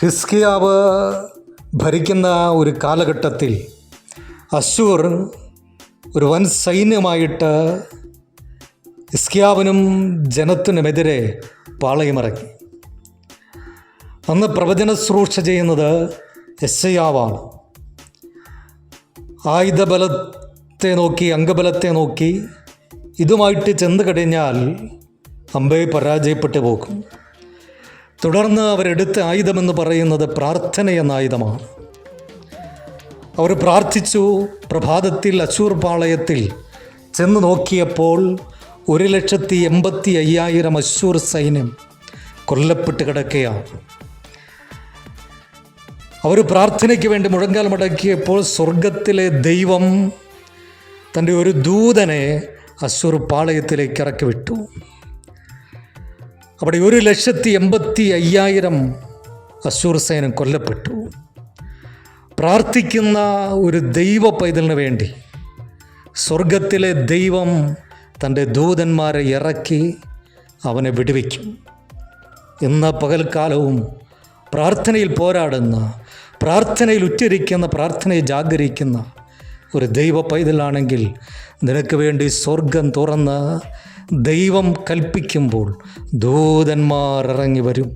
ഹിസ്കിയാവ് ഭരിക്കുന്ന ഒരു കാലഘട്ടത്തിൽ അശ്ശൂർ ഒരു വൻ സൈന്യമായിട്ട് ഹിസ്കിയാവിനും ജനത്തിനുമെതിരെ പാളയമിറങ്ങി. അന്ന് പ്രവചന ശുശ്രൂഷ ചെയ്യുന്നത് യെശയ്യാവാണ്. ആയുധബലത്തെ നോക്കി, അംഗബലത്തെ നോക്കി ഇതുമായിട്ട് ചെന്ന് കഴിഞ്ഞാൽ അമ്പേ പരാജയപ്പെട്ടു പോകും. തുടർന്ന് അവരെടുത്ത ആയുധമെന്ന് പറയുന്നത് പ്രാർത്ഥന എന്ന ആയുധമാണ്. അവർ പ്രാർത്ഥിച്ചു. പ്രഭാതത്തിൽ അശ്ശൂർ പാളയത്തിൽ ചെന്ന് നോക്കിയപ്പോൾ 1,85,000 അശ്ശൂർ സൈന്യം കൊല്ലപ്പെട്ട് കിടക്കുകയാണ്. അവർ പ്രാർത്ഥനയ്ക്ക് വേണ്ടി മുഴങ്കാൽ മടക്കിയപ്പോൾ സ്വർഗത്തിലെ ദൈവം തൻ്റെ ഒരു ദൂതനെ അശ്ശൂർ പാളയത്തിലേക്ക് ഇറക്കി വിട്ടു. അവിടെ 1,85,000 അശ്ശൂർ സൈന്യം കൊല്ലപ്പെട്ടു. പ്രാർത്ഥിക്കുന്ന ഒരു ദൈവ പൈതലിന് വേണ്ടി സ്വർഗത്തിലെ ദൈവം തൻ്റെ ദൂതന്മാരെ ഇറക്കി അവനെ വിടുവിക്കും. ഇന്ന് പകൽക്കാലവും പ്രാർത്ഥനയിൽ പോരാടുന്ന, പ്രാർത്ഥനയിൽ ഉച്ചരിക്കുന്ന, പ്രാർത്ഥനയെ ജാഗരിക്കുന്ന ഒരു ദൈവ പൈതലാണെങ്കിൽ നിനക്ക് വേണ്ടി സ്വർഗം തുറന്ന് ദൈവം കൽപ്പിക്കുമ്പോൾ ദൂതന്മാർ ഇറങ്ങി വരും.